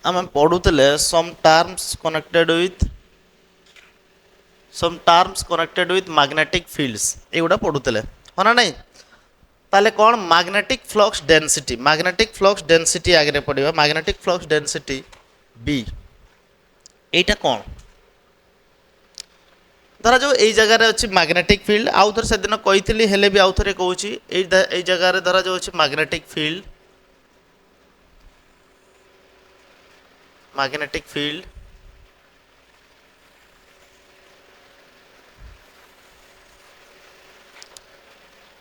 आम पढ़ुले some terms connected with magnetic fields एगुड़ा पढ़ुले हाँ ना नहीं ताले कौन मैग्नेटिक फ्लक्स डेंसिटी आगे पढ़ा मैग्नेटिक फ्लक्स डेंसिटी बी एटा कौन धरा जो यही जगार अच्छी मैग्नेटिक फील्ड आउ थे से दिन कही हेले भी आउ थे कौच यही जगार धरा जो अच्छी मैग्नेटिक फील्ड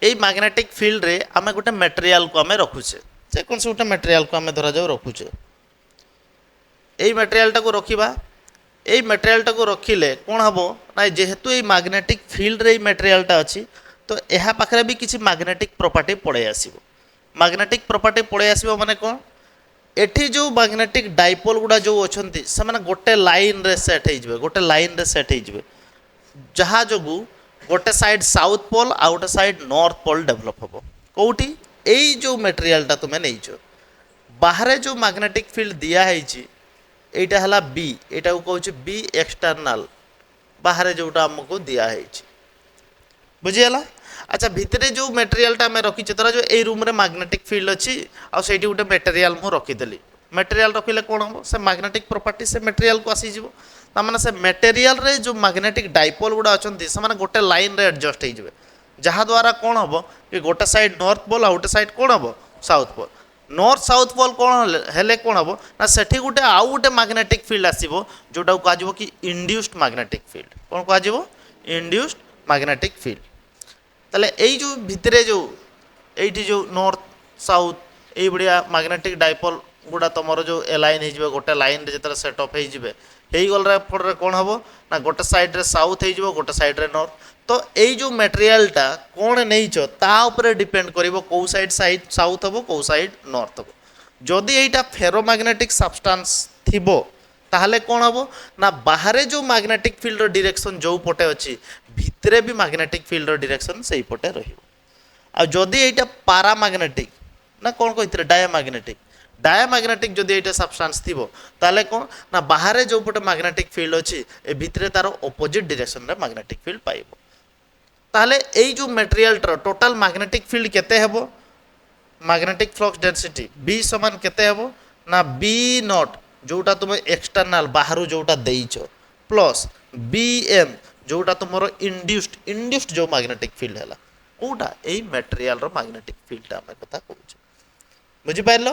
এই मैग्नेटिक फील्ड रे आम गोटे मटेरियल को आम रखुचे जेकोसी गोटे मटेरियल को आम धरा जाऊ रखुचे यही मटेरियल को रखा এই ম্যাটেরিয়ালটা রখিলে কোণ হব না যেহেতু এই ম্যাগনেটিক ফিল্ডরে এই ম্যাটেরিয়ালটা আছে তো এহা পাখে বি কিছু ম্যাগনেটিক প্রপার্টি পড়াই আসব ম্যাগনেটিক প্রপার্টি পড়াই আসব মানে কোণ এটি যে ম্যাগনেটিক ডাইপোল গুড়া যে অনেক সে গোটে লাইন রে সেট হয়ে যাবে গোটে লাইন রে সেট হয়ে যাবে যাহা যোগু গোটে সাইড সাউথ পোল আর গোটে সাইড নর্থ পোল ডেভেলপ হব কোটি এই যে ম্যাটেরিয়ালটা তুমি নেইছ বাহারে যে ম্যাগনেটিক ফিল্ড দিয়া হয়েছি এইটা হল বি এটা কৌছি বি এক্সटर्नाल बाहर जोटा आमको दिखाई बुझीगला अच्छा भितर जो मटेरियलटा आम रखीचे धर जो यही रूम मैग्नेटिक फील्ड अच्छी आईटी गोटे मटेरियल मुझे रखीदेली मटेरियल रखिले कौन हम से मैग्नेटिक प्रॉपर्टी से मटेरियल को आसीज तार से मटेरियल रे जो मैग्नेटिक डाइपोल गुड़ा अच्छा से गोटे लाइन रे एडजस्ट हो जहाद्वारा कौन हम कि गोटे साइड नॉर्थ पोल आ गोटे साइड कौन हम south pole north south pole कौन हेले कौन हम ना सेठी गोटे आउ गोटे मैग्नेटिक फील्ड आसो जोटा कह कि इंड्यूस्ड मैग्नेटिक फील्ड कौन कह इंड्यूस्ड मैग्नेटिक फील्ड ताले यही जो भितरे जो ये जो नॉर्थ साउथ यही भाया मैग्नेटिक डाइपोल गुड़ा तुम जो एलाइन हो गोटे लाइन जो सेटअप हो गला फल कौन हम ना गोटे साइड्रे साउथ हो गोटे सैड्रे नॉर्थ तो यही जो मटेरियलटा कौन नहीं ताऊपर डिपेंड कर कौ साइड साउथ हम कौ साइड नॉर्थ हम जदि यहाँ फेरोमैग्नेटिक सब्सटेंस थी ताहले कौन हम ना बाहर जो मैग्नेटिक फील्ड डायरेक्शन जो पटे अच्छी भितरे भी मैग्नेटिक फील्ड डायरेक्शन से पटे रही यहाँ पारामैग्नेटिक ना कौन कही डायमैग्नेटिक जदि यहाँ सब्सटेंस थी ताले कौन ना बाहर जो पटे मैग्नेटिक फील्ड अच्छी ए भितरे तार अपोजिट डायरेक्शन रे मैग्नेटिक फील्ड पाइब ताहले यही जो मटेरियल टोटाल मैग्नेटिक फील्ड केते हेबो मैग्नेटिक फ्लक्स डेंसिटी बी समान केते हेबो ना बी नॉट जोटा तुम एक्सटर्नाल बाहर जोटा देइछ प्लस बी एम जोटा तुमर इंड्यूस्ड जो मैग्नेटिक फील्ड है कोटा यही मटेरियल रो मैग्नेटिक फील्ड आम कथा कहूँ बुझिपार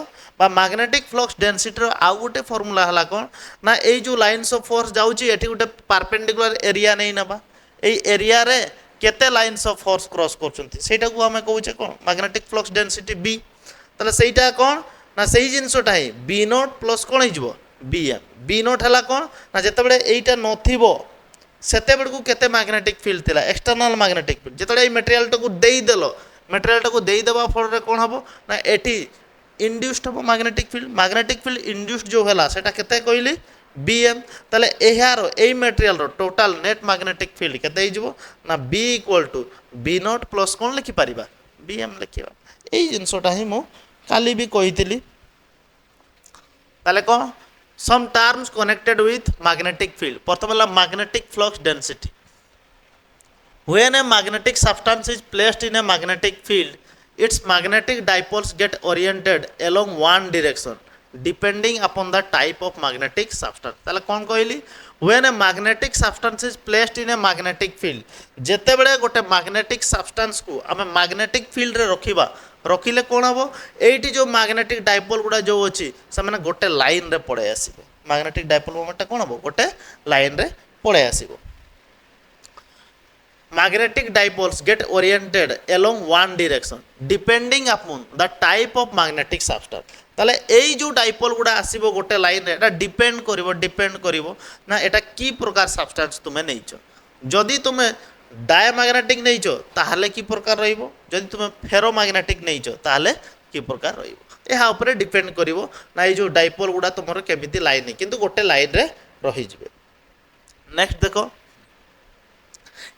बा मैग्नेटिक फ्लक्स डेंसिटी आउ गोटे फर्मूला है कौन ना यही जो लाइन्स ऑफ फोर्स जाऊँगी ये गोटे परपेंडिकुलर एरिया नहीं नवा यही एरिया रे केते लाइन्स ऑफ फोर्स क्रॉस करटा को आम कहे कौन मैग्नेटिक फ्लक्स डेंसिटी बी ताले सेटा कौन ना सही जिनसटा ही बी नॉट प्लस कौन हो बी एम बी नॉट है कौन ना जिते यहीटा नथिबो सेते बेलू केते मैग्नेटिक फील्ड थिला एक्सटर्नल मैग्नेटिक फील्ड जिते मटेरियल को देदेल मटेरियल को देदेवा फल कौन हम ना एटी इंड्यूस्ड हम मैग्नेटिक फील्ड इंड्यूस्ड जो है सेटा केते कहली बी एम ताले यार यही material total net magnetic field केते हो ना b equal to b not plus कौन लिखिपर बी एम लिखा यही जिनसटा ही मु काली भी कही ताले कौन some terms connected with magnetic field प्रथम magnetic flux density when a magnetic substance is placed in a magnetic field its magnetic dipoles get oriented along one direction depending upon the type of magnetic substance ताले कौन कहली when a magnetic substance is placed in a magnetic field जेते बेले गोटे magnetic substance को आम magnetic field रे रखिबा रखिले कौन हम एटी जो magnetic dipole गुड़ा जो अच्छी से गोटे लाइन रे पड़े आसबे magnetic dipole मोमेंट कौन हम गोटे लाइन रे पड़े आसबो magnetic dipoles get oriented along one direction depending upon the type of magnetic substance ताले यही जो डाइपोल गुड़ा आसबो गोटे लाइन रे डिपेंड करिवो ना एटा की प्रकार सब्सटेंस तुमे नहींचो जदि तुमे डायमैग्नेटिक नहींचो ताहले की प्रकार रहिबो जदि तुमे फेरोमैग्नेटिक नहींचो ताहले की प्रकार रहिबो एहा ऊपर डिपेंड करिवो ना ये जो डाइपोल गुड़ा तुमर केमिति लाइन किंतु गोटे लाइन रे रहि जिवे नेक्स्ट देखो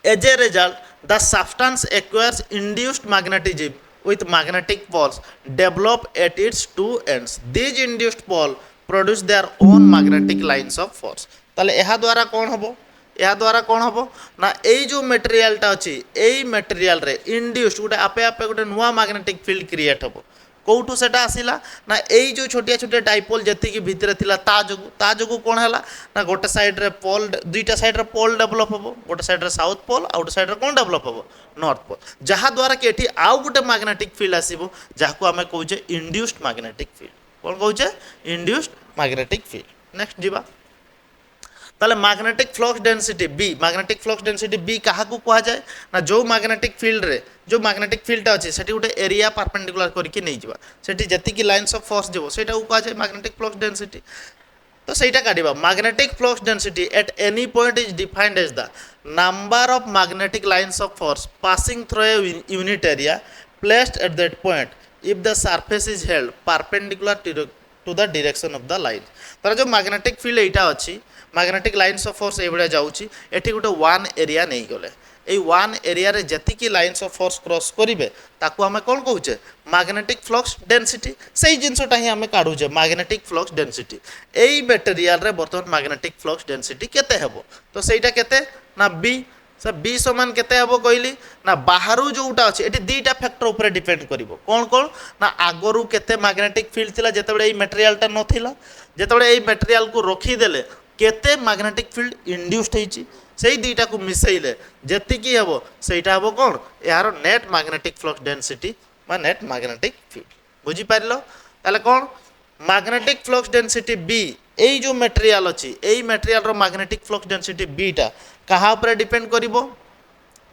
As a result, the substance acquires induced magnetism with magnetic poles develop at its two ends. These induced poles produce their own magnetic lines of force তাহলে ଏହା ଦ୍ୱାରା କ'ଣ ହେବ ଏହା ଦ୍ୱାରା କ'ଣ ହେବ ନା ଏଇ ଯେଉଁ ମେଟେରିଆଲଟା ଅଛି ଏଇ ମେଟେରିଆଲରେ ଇଣ୍ଡ୍ୟୁସ୍ଡ ଗୋଟେ ଆପେ ଆପେ ଗୋଟେ ନୂଆ ମ୍ୟାଗ୍ନେଟିକ୍ ଫିଲ୍ଡ କ୍ରିଏଟ୍ ହେବ କେଉଁଠୁ ସେଟା ଆସିଲା ନା ଏଇ ଯେଉଁ ଛୋଟିଆ ଛୋଟିଆ ଡାଇପୋଲ୍ ଯେତିକି ଭିତରେ ଥିଲା ତା ଯୋଗୁଁ କ'ଣ ହେଲା ନା ଗୋଟେ ସାଇଡ଼୍ରେ ପୋଲ୍ ଦୁଇଟା ସାଇଡ଼୍ରେ ପୋଲ୍ ଡେଭଲପ୍ ହେବ ଗୋଟେ ସାଇଡ଼୍ରେ ସାଉଥ୍ ପୋଲ୍ ଆଉ ଗୋଟେ ସାଇଡ଼୍ରେ କ'ଣ ଡେଭଲପ୍ ହେବ ନର୍ଥ ପୋଲ୍ ଯାହାଦ୍ୱାରା କି ଏଠି ଆଉ ଗୋଟେ ମ୍ୟାଗ୍ନେଟିକ୍ ଫିଲ୍ଡ ଆସିବ ଯାହାକୁ ଆମେ କହୁଛେ ଇଣ୍ଡ୍ୟୁସ୍ଡ ମ୍ୟାଗ୍ନେଟିକ୍ ଫିଲ୍ଡ କ'ଣ କହୁଛେ ଇଣ୍ଡ୍ୟୁସ୍ଡ ମ୍ୟାଗ୍ନେଟିକ୍ ଫିଲ୍ଡ ନେକ୍ସଟ ଯିବା তাহলে magnetic flux density b magnetic flux density b কাহাকু কুহযায় না যে ম্যাগনেটিক ফিল্ডরে যে ম্যাগনেটিক ফিল্ডটা আছে সেটি গোটে এরিয়া পারপেন্ডিকুলার করিকি নেই যা সেটি যেতিকি লাইন্স অফ ফোর্স যাব সেটাকে কুহযায় ম্যাগনেটিক ফ্লক্স ডেনসিটি তো সেইটা কাটিবা magnetic flux density at any point is defined as the number of magnetic lines of force passing through a unit area placed at that point if the surface is held perpendicular to the direction of the line তার যে magnetic field এইটা আছে magnetic lines of force এইভাবে যাচ্ছি এটি গোটে one area নেই গলে এই ওয়ান এরিয়ারে যেতিকি লাইন্স অফ ফোর্স ক্রস করিবে তাকু আমি কোন কହୁଛେ ম্যাগনেটিক ফ্লক্স ডেনসিটি সেই জিনিসটা হি আমি কাढुଛେ ম্যাগনেটিক ফ্লক্স ডেনসিটি এই ম্যাটেরিয়ালরে বর্তমান ম্যাগনেটিক ফ্লক্স ডেনসিটি কেতে হেবো তো সেইটা কেতে না বি সে বি সমান কেতে হব কইলি না বাহারু যোউটা আছে এটি দুইটা ফ্যাক্টর উপরে ডিপেন্ড করিব কোন কোন না আগরু কেতে ম্যাগনেটিক ফিল্ড থিলা যেতবে এই ম্যাটেরিয়ালটা নথিলা যেতবে এই ম্যাটেরিয়াল কু রখি দেলে কেতে ম্যাগনেটিক ফিল্ড ইন্ডিউসড হইছি সেই দুইটা কু মিশাইলে যেতিকি হব সেইটা হব কোন এর নেট ম্যাগনেটিক ফ্লক্স ডেনসিটি বা নেট ম্যাগনেটিক ফিল্ড বুঝি পারলো তাহলে কোন ম্যাগনেটিক ফ্লক্স ডেনসিটি বি এই যে ম্যাটেরিয়াল আছে এই ম্যাটেরিয়ালর ম্যাগনেটিক ফ্লক্স ডেনসিটি বিটা কাহা উপরে ডিপেন্ড করিব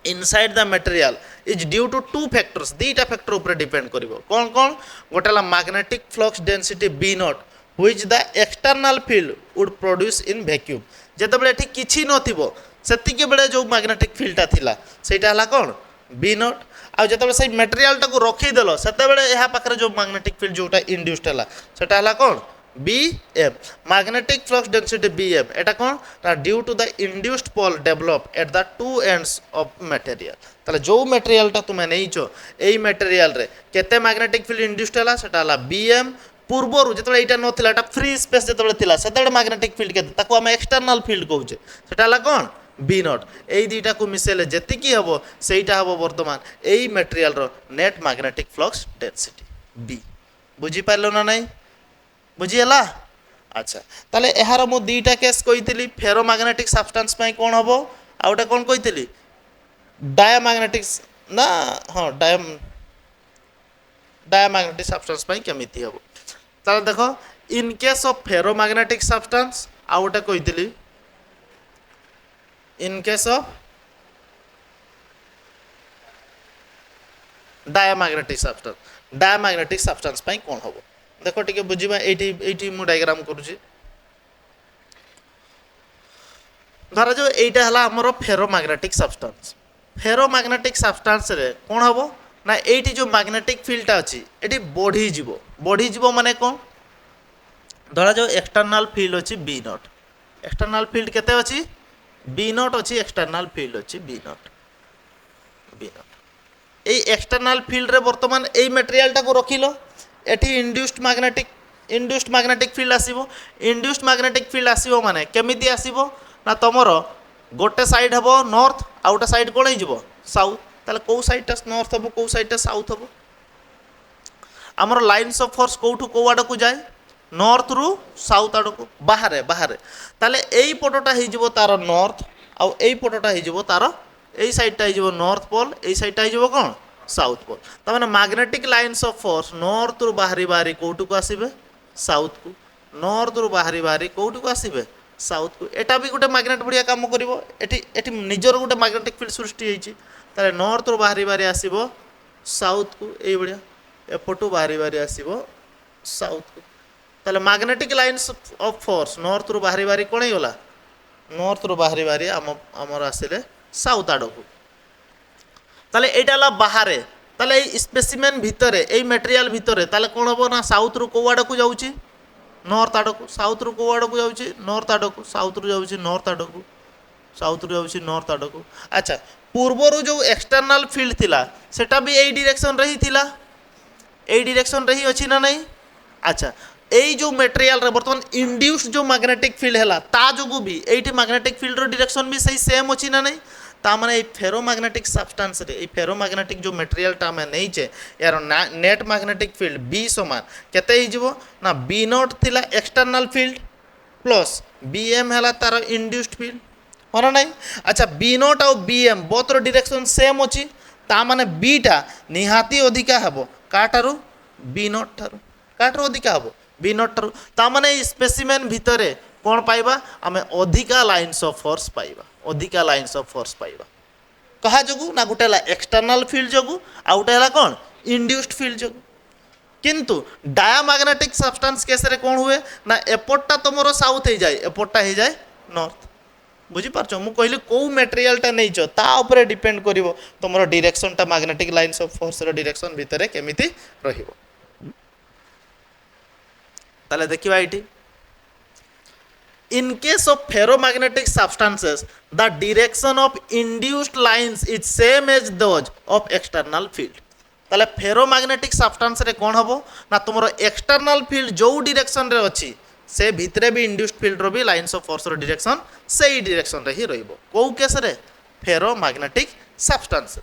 inside the material is due to two factors দুইটা ফ্যাক্টর উপরে ডিপেন্ড করিব কোন কোন গোটা হল magnetic flux density b naught which the external field would produce in vacuum যেতবে এটি কিছু নথিব সেতিকি বেলে যে ম্যাগনেটিক ফিল্ডটা থিলা সেইটা হলা কোন বি নট আর যেতবে সেই ম্যাটেরিয়ালটাকে রখিদেল সেতবে এহা পাখে যে ম্যাগনেটিক ফিল্ড যেটা ইন্ডিউসড হলা সেটা হলা কোন BM magnetic flux density BM এটা কোন না due to the induced pole develop at the two ends of material তাহলে যে ম্যাটেরিয়ালটা তুমি নেইছ এই ম্যাটেরিয়ালরে কেতে ম্যাগনেটিক ফিল্ড ইন্ডিউসড হলা সেটা হলা BM পূর্বরু যেতবে এইটা নথিলা এটা ফ্রি স্পেস যেতবে থিলা সেতবে ম্যাগনেটিক ফিল্ড কেতে তাকু আমি এক্সটার্নাল ফিল্ড কହୁଛେ সেটা হলা কোন বি নট এই দুইটাকু মিশাইলে যেতিকি হব সেইটা হব বর্তমান এই ম্যাটেরিয়ালর net magnetic flux density b বুঝি পারলো না নাই বুঝিগলা আচ্ছা তাহলে এହାର মু দুইটা কেস কইতিলি ফেরোম্যাগনেটিক সাবস্টান্স পাই কোন হবো আর ওটা কোন কইতিলি ডায়াম্যাগনেটিক না হ্যাঁ ডায়াম্যাগনেটিক সাবস্টান্স পাই কেমিতি হবো তাহলে দেখো in case of ferromagnetic substance আর ওটা কইতিলি in case of diamagnetic substance পাই কোন হবো দেখো টিকে বুঝিবা এইটি মু ডায়াগ্রাম করুছি ধরা যাও এইটা হলা আমার ফেরোম্যাগনেটিক সাবস্টান্স রে কোন হব না এইটি যে ম্যাগনেটিক ফিল্ডটা আছে এটি বড়িଯିব মানে কোন ধরা যাও এক্সটার্নাল ফিল্ড আছে বি নট এক্সটার্নাল ফিল্ড কেতে আছে বি নট আছে এক্সটার্নাল ফিল্ড আছে বি নট এই এক্সটার্নাল ফিল্ড রে বর্তমান এই ম্যাটেরিয়ালটাকে রখিল এটি ইন্ডিউসড ম্যাগনেটিক ফিল্ড আসিব ইন্ডিউসড ম্যাগনেটিক ফিল্ড আসিব মানে কেমিতি আসিব না তোমার গোটে সাইড হব নর্থ আর গোটে সাইড কোণ হয়ে যাব সাউথ তাহলে কেউ সাইডটা নর্থ হব কেউ সাইডটা সাউথ হব আমার লাইন্স অফ ফোর্স কোউঠু কোউ আড়কু যায় নর্থ রু সাউথ আড়কু বাহারে তাহলে এই পটটা হয়ে যাব তার নর্থ আর এই পটটা হয়ে যাব তার এই সাইডটা হয়ে যাব নর্থ পোল এই সাইডটা হয়ে যাব কোণ সাউথ পোল তার মানে magnetic lines of force north রু বাহারি কোউটুকু আসবে সাউথ কু নর্থ রু বাহারি কোউটুকু আসবে সাউথ কু এটা বি গোটে ম্যাগনেট ভড়িয়া কাম করিব এটি নিজর গোটে ম্যাগনেটিক ফিল্ড সৃষ্টি হয়েছি তাহলে নর্থ রু বাহারি আসব সাউথ কু এই ভড়িয়া এপটু বাহারি আসব সাউথ কু তাহলে magnetic lines of force north রু বাহারি কোণ হয়ে গলা নর্থ রু বাহারি আমার আসলে সাউথ আড়কু তাহলে এইটা হল বাহারে তাহলে এই স্পেসিমেন ভিতরে এই ম্যাটেরিয়াল ভিতরে তাহলে কোণ হব না সাউথ রু কেউ আড়কু যাচ্ছি নর্থ আড়কু সাউথ রু কেউ আড়কু যাচ্ছি নর্থ আড়কু সাউথ রু যাচ্ছি নর্থ আড়কু সাউথ রু যাচ্ছি নর্থ আড়কু আচ্ছা পূর্বরু যে এক্সটর্নাল ফিল্ড থিলা সেটা বি এই ডিরেকশন রে হি থিলা এই ডিরেকশন রে হি অছি না নাই আচ্ছা এই যে মেটেরিয়াল রে বর্তমান ইন্ড্यूस जो मैग्नेटिक फील्ड हैला ता जोगु भी एठी मैग्नेटिक फील्ड रो डायरेक्शन भी सही सेम अछि ना नहीं ता माने ए फेरोमैग्नेटिक सब्सटेंस रे ए फेरोमैग्नेटिक जो मटेरियल टा में नहीं छे यार नेट मैग्नेटिक फील्ड बी समान केते हि जिवो ना बी नॉट थिला external field plus b m हैला तार इंड्यूस्ड फील्ड होना नहीं अच्छा बी नॉट और बी एम बोथ रो डायरेक्शन सेम अछि ता माने बी टा निहाती अधिका हबो काटारू बी नॉट थारू काटारू अधिका हबो बी नॉट थारू ता माने स्पेसिमेन भितरे कोन पाइबा आमे अधिका लाइन्स ऑफ फोर्स पाइबा अधिका लाइन्स ऑफ फोर्स पाइबा कहा जोगु ना गुटेला एक्सटर्नल फील्ड जोगु आ गुटेला कोन इंड्यूस्ड फील्ड जोगु किंतु डायामैग्नेटिक सब्सटेंस केस रे कोन हुए ना एपोर्टा तमरो साउथ हे जाय एपोर्टा हे जाय नॉर्थ बुझी पारछ मु कहली को मटेरियल टा नै छ ता ऊपर डिपेंड करिवो तमरो डायरेक्शन टा मैग्नेटिक लाइन्स ऑफ फोर्स रो डायरेक्शन भितरे केमिति रहिवो ताले देखिबा इटी in case of ferromagnetic substances the direction of induced lines is same as those of external field ताले फेरोमैग्नेटिक सब्सटेंस रे कोन हबो ना तुमरो एक्सटर्नल फील्ड जो डायरेक्शन रे अछि से भितरे भी इंड्यूस्ड फील्ड रो भी लाइन्स ऑफ फोर्स रो डायरेक्शन सेही डायरेक्शन रे ही रहिबो को केस रे ferromagnetic substance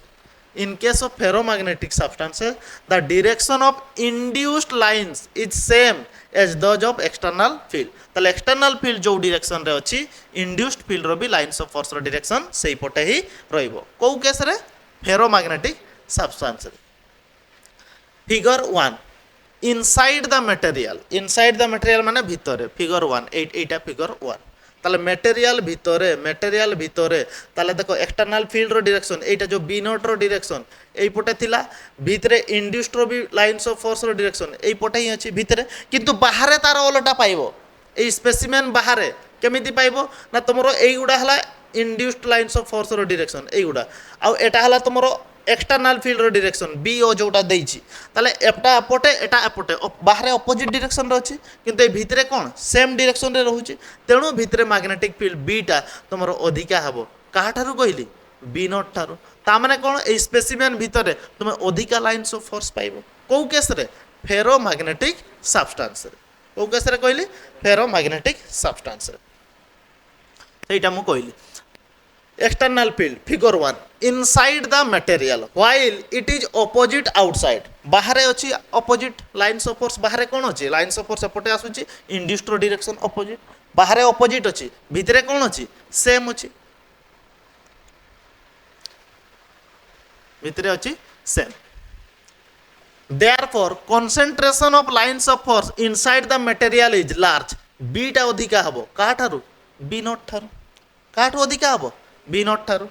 in case of ferromagnetic substances the direction of induced lines is same as those of external field ताले एक्सटर्नल फील्ड जो डायरेक्शन रे अछि इंड्यूस्ड फील्ड रो भी लाइन्स ऑफ फोर्स रो डायरेक्शन सेही पटे ही रहिबो को केस रे ferromagnetic substance figure 1 inside the material माने भितरे फिगर 1 एटा फिगर 1 ताले मटेरियल भितरे ताले देखो एक्सटर्नल फील्ड रो डायरेक्शन एटा जो बी नॉट रो डायरेक्शन एई पटे थिला भितरे इंड्यूस्ड रो भी लाइन्स ऑफ फोर्स रो डायरेक्शन एई पटे ही अछि भितरे किंतु बाहरे तार ओलटा पाइबो एई स्पेसिमेन बाहरे केमिति पाइबो ना तमरो एई गुडा हला इंड्यूस्ड लाइन्स ऑफ फोर्स रो डायरेक्शन एई गुडा आ एटा हला तमरो एक्सटर्नल फील्ड रो डायरेक्शन बी ओ जोटा देइछि ताले एटा अपटे एटा अपटे बाहरे अपोजिट डायरेक्शन रो अछि किंतु ए भितरे कोन सेम डायरेक्शन रे रहउछि तेणु भितरे मैग्नेटिक फील्ड बी टा तमरो अधिका हबो काहा थारु कहिली बी नॉट थारु ता माने कोन ए स्पेसिमेन भितरे तुमे अधिका लाइन्स ऑफ फोर्स पाइबो को केस रे फेरोमैग्नेटिक सब्सटेंस रे को केस रे कहिली फेरोमैग्नेटिक सब्सटेंस रे सेटा मु कहिली external field figure 1 inside the material while it is opposite outside बाहरे अछि opposite lines of force बाहरे कोन अछि lines of force एपटे आसुछि induced row direction opposite बाहरे opposite अछि भितरे कोन अछि सेम अछि भितरे अछि same therefore concentration of lines of force inside the material is large b टा अधिका हबो का थारु b नॉट थारु का थारु अधिका हबो बी नॉट थारु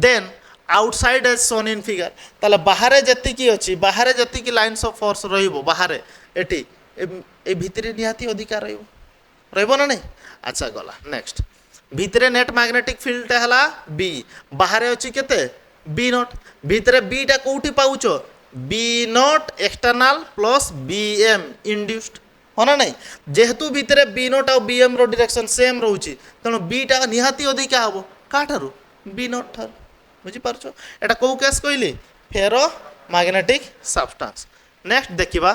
than outside as shown in figure ताले बाहरे जति की अछि बाहरे जति की लाइन्स ऑफ फोर्स रहिबो बाहरे एठी ए भितरे निहाती अधिकार रहिबो ना नहीं अच्छा गला नेक्स्ट भितरे नेट मैग्नेटिक फील्ड हला बी बाहरे अछि केते बी नॉट भितरे बी टा कोठी पाउचो b naught external plus b m induced होना नहीं जेहेतु भितरे बी नॉट और बी एम रो डायरेक्शन सेम रहउची तनो बी टा निहाती अधिका हबो काठारू बी नॉट थारू बुझी पारछो एटा को केस कहली फेरो मैग्नेटिक सब्सटेंस नेक्स्ट देखिबा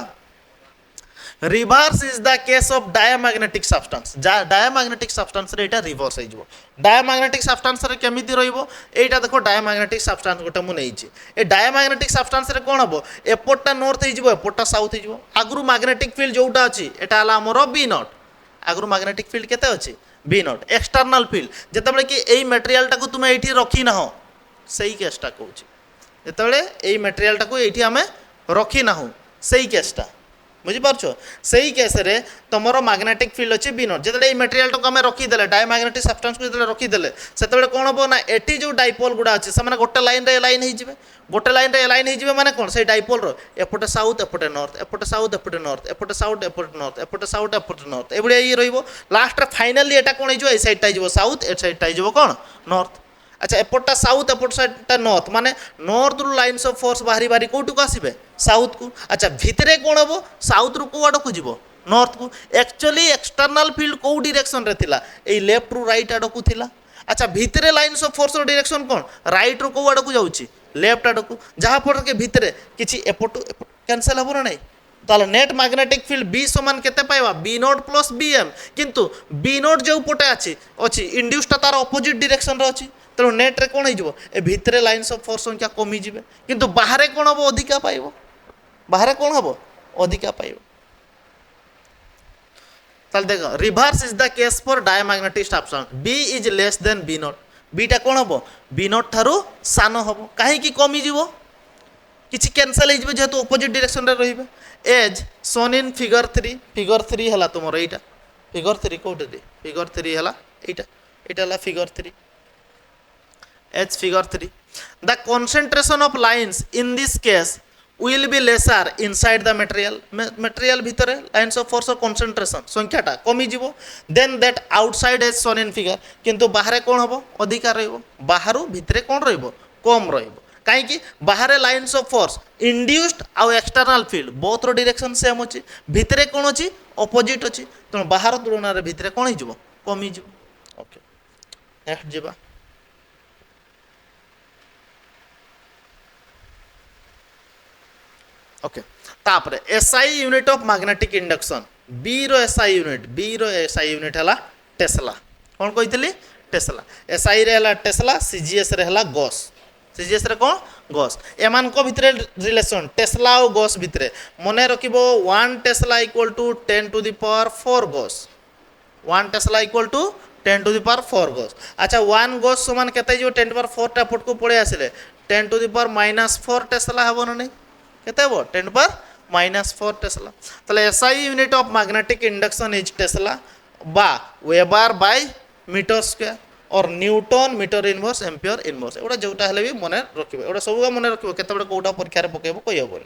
reverse is the case of diamagnetic substance diamagnetic substance रे एटा रिवर्स हो जिवो डायामैग्नेटिक सब्सटेंस रे केमिति रहिबो एटा देखो डायामैग्नेटिक सब्सटेंस गोटा मु नेइछि ए डायामैग्नेटिक सब्सटेंस रे कोन हबो एपोर्टा नॉर्थ हो जिवो एपोर्टा साउथ हो जिवो आगरु मैग्नेटिक फील्ड जोटा अछि एटा हला हमरो बी नॉट आगरु मैग्नेटिक फील्ड केते अछि बी नॉट एक्सटर्नल फील्ड जेतेबेले कि एई मटेरियल टाको तुमे एठी रखी ना हो सही केसटा कहूछि जेतेबेले एई मटेरियल टाको एठी हमें रखी ना हो सही केसटा बुझी पारछो सही केस रे तमरो मैग्नेटिक फील्ड अछि बी नॉट जेतेबेले एई मटेरियल टाको हमें रखी देले डायमैग्नेटिक सब्सटेंस को जेतेबेले रखी देले सेतेबेले कोन हबो ना एठी जो डाइपोल गुडा अछि से माने गोटे लाइन रे लाइन हे जिवे गोटे लाइन रे लाइन हे जिवे माने कोन से डाइपोल रो एपटे साउथ एपटे नॉर्थ एपटे साउथ एपटे नॉर्थ एपटे साउथ एपटे नॉर्थ एपटे साउथ एपटे नॉर्थ एबडी ए रहिबो लास्ट रे फाइनली एटा कोन हे जिवो ए साइड टा जिवो साउथ ए साइड टा जिवो कोन नॉर्थ अच्छा एपटा साउथ एपट साइड टा नॉर्थ माने नॉर्थ रु लाइन्स ऑफ फोर्स बाहरी बाहरी कोटु को आसीबे साउथ को अच्छा भितरे कोन हबो साउथ रु को आडो को जिवो नॉर्थ को एक्चुअली एक्सटर्नल फील्ड को डायरेक्शन रे थिला ए लेफ्ट रु राइट आडो को थिला अच्छा भितरे लाइन्स ऑफ फोर्स रो डायरेक्शन कोन राइट रु को आडो को जाउची लेफ्ट आडो को जहा पर के भितरे किछि एपट कैंसिल हबो ना नहीं ताले नेट मैग्नेटिक फील्ड बी समान केते पाइबा b naught plus b m किंतु बी नोट जो पटे अच्छी इंड्यूसटा तार अपोजिट डायरेक्शन रे अच्छी तेणु नेट रे कौन हो ए भितर लाइन्स ऑफ फोर्स संख्या कमी जिवे किंतु बाहर कौन हम अधिका पाइब बाहर कौन हम अधिका पाइब ताले देख reverse is the case for diamagnetic substance b is less than b not बीटा कौन हम बी नोट ठारू सान हम कहीं कमी जीवो किसी कैंसल हो जेहेतु अपोजिट डायरेक्शन रे रहिबे एज सोन इन फिगर 3 है तुम यहाँ फिगर 3 कौटे फिगर 3 है यहाँ figure 3 as figure 3 the concentration of lines in this case will be lesser inside the material भितर लाइन्स ऑफ फोर्स कॉन्सेंट्रेशन संख्याटा कमी जीवो than that outside as shown in figure किंतु बाहर कौन हम अधिका रहा भितर कौन रम रही कहीं बाहर लाइन्स ऑफ फोर्स इंड्यूस्ड आउ external field both direction same अच्छी भितर कौन अच्छी अपोजिट अच्छी तेणु बाहर तुलन भितर कौन हो कमी ओके नेक्स्ट जीवा ओके तापर SI unit of magnetic induction b रो एसआई यूनिट है टेस्ला कौन कही टेस्ला एसआई रे है टेस्ला सीजीएस रे है गॉस सीजीएस रे कौन गॉस एमान को भितरे रिलेशन टेस्ला और गॉस भितरे मने रखिबो 1 tesla equal to 10 to the power 4 gauss 1 tesla equal to 10 to the power 4 gauss अच्छा 1 गॉस समान केते जो 10 टू द पावर 4 टा फुट को पड़े आसिले 10 टू द पावर -4 टेस्ला हबो न नै केते हबो 10 टू द पावर -4 टेस्ला तले SI unit of magnetic induction is tesla बा वेबर बाय मीटर स्क्वायर और newton metre inverse ampere inverse एटा जोटा हेले भी मन रखिबो एटा सब मन रखिबो केते बडे कोटा परीक्षा रे पकेबो कहि हबो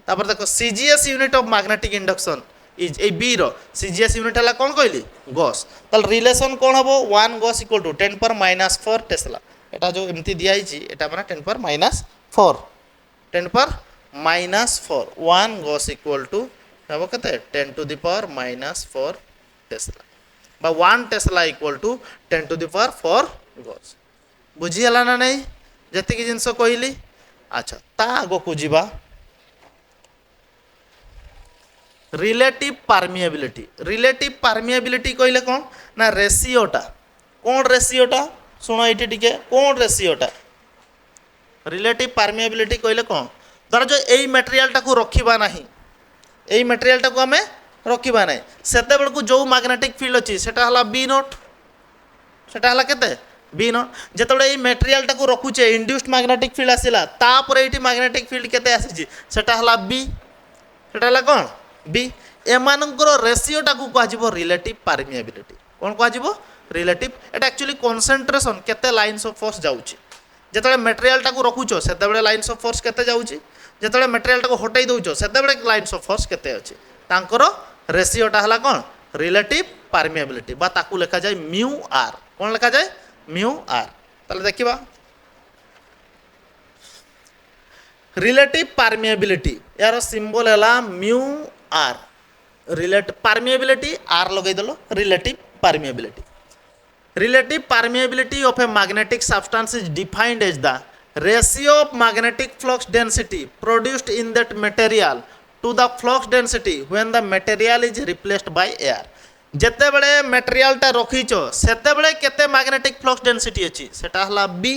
तापर देखो CGS unit of magnetic induction is a b रो सीजीएस यूनिट हला कोन कहली गॉस तल रिलेशन कोन हबो 1 गॉस इक्वल टू 10 पर -4 टेस्ला एटा जो एमती दिया हिची एटा माने 10 पर -4 10 पर -4 1 गॉस इक्वल टू हबो केते 10 टू द पावर -4 टेस्ला बा 1 tesla equal to 10 to the power 4 gauss बुझीगला ना नहीं जति की जिनस कहली अच्छा ता आगो को जीवा रिलेटिव परमिएबिलिटी कहले कौन ना रेशियोटा कौन रेशियोटा सुनो ये टिके कौन रेशियोटा रिलेटिव परमिएबिलिटी कहले कौन धर जो यही मटेरियलटा को रखिबा नहीं यही मटेरियलटा को आमे रखिबा नहीं सेते बेलकु जो मैग्नेटिक फील्ड अच्छी सेटा हला बी नोट सेटा हला केते बी नोट जेतबे ए मटेरियलटा को रखुचे इंड्यूस्ड मैग्नेटिक फील्ड आसिला तापर एठी मैग्नेटिक फील्ड केते आसीची सेटा हला बी सेटा हला कोन बी एमानकर रेशियोटा को कहजिबो रिलेटिव परमिएबिलिटी कोन कहजिबो रिलेटिव एटा एक्चुअली कंसंट्रेशन केते लाइन्स ऑफ फोर्स जाउची जेतबे मटेरियलटा को रखुचो सेतबे लाइन्स ऑफ फोर्स केते जाउची जेतबे मटेरियलटा को हटाई दउचो सेतबे लाइन्स ऑफ फोर्स केते अछि तांकर रेशियोटा हला कोन रिलेटिव परमिएबिलिटी बा ताकू लिखा जाए म्यू आर कौन लिखा जाए म्यू आर ताले देखिबा रिलेटिव परमिएबिलिटी यार सिंबल हैला म्यू आर रिलेटिव परमिएबिलिटी आर लगै दलो relative permeability of a magnetic substance is defined as the ratio of magnetic flux density produced in that material to the flux density when the material is replaced by air जेते बड़े मटेरियलटा रखीचो सेते बड़े केते magnetic flux density अछि सेटा हला B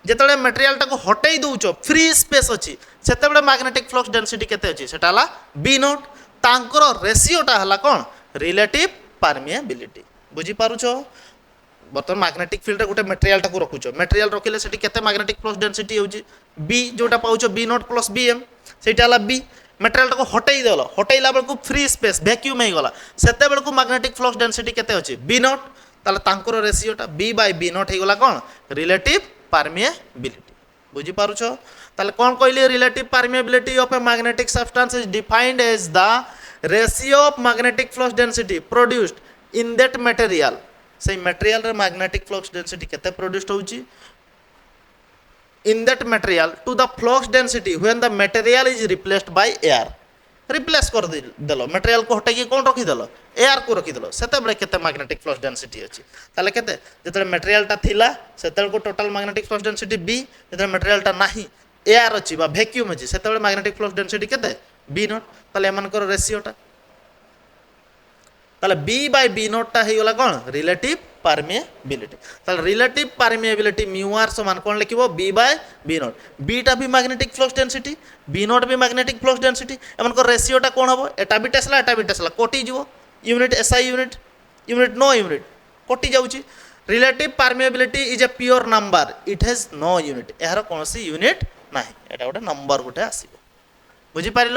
जेते मटेरियलटा को हटाई दउचो फ्री स्पेस अछि सेते बड़े मैग्नेटिक फ्लक्स डेंसिटी केते अछि सेटा हला बी नोट तांकर रेशियोटा हला कोन रिलेटिव परमिएबिलिटी बुझी पारुछो बर्तमान मैग्नेटिक फील्ड रे गोटे मटेरियलटा को रखुचो मटेरियल रखिले सेठी केते मैग्नेटिक फ्लक्स डेंसिटी होउची बी जोटा पाउचो b naught plus b m सेटा हला बी मटेरियल को हटाई देल हटाइला बेलू फ्री स्पेस वैक्यूम हो गला सेते बेलू मैग्नेटिक फ्लक्स डेंसिटी केते अछि बी नोट ताले तांकर रेशियोटा बी बाय बी नोट हो गला कोन रिलेटिव परमिएबिलिटी बुझी पारुछो ताले कोन कहली relative permeability of a magnetic substance is defined as the ratio of magnetic flux density produced in that material से मटेरियल रे मैग्नेटिक फ्लक्स डेंसिटी केते प्रोड्यूस्ड होउची in that material to the flux density when the material is replaced by air replace कर देलो material को हटाई कौन रखी देलो एयर को रखी देलो सेते बळे केते मैग्नेटिक फ्लक्स डेंसिटी अछि ताले केते जेते मटेरियल ता थिला सेते को total magnetic flux density b जेते मटेरियल ता नाही एयर अछि बा वैक्यूम अछि सेते बळे मैग्नेटिक फ्लक्स डेंसिटी केते বি নট তাহলে এমানকর রেসিওটা তাহলে বি বাই বি নটটা হয়ে গলা কোণ রিলেটিভ পারমিয়েবিলিটি তাহলে রিলেটিভ পারমিয়েবিলিটি মিউ আর সমান কোণ লিখিব বি বাই বি নট বিটা b magnetic flux density b naught b magnetic flux density এমানকর রেসিওটা কোণ হব এটা বি টেসলা কটি যাব unit SI unit no unit कटि जाऊँगी relative permeability is a pure number it has no unit यार कौन सी यूनिट ना यहाँ गोटे नंबर गोटे आसो बुझीपार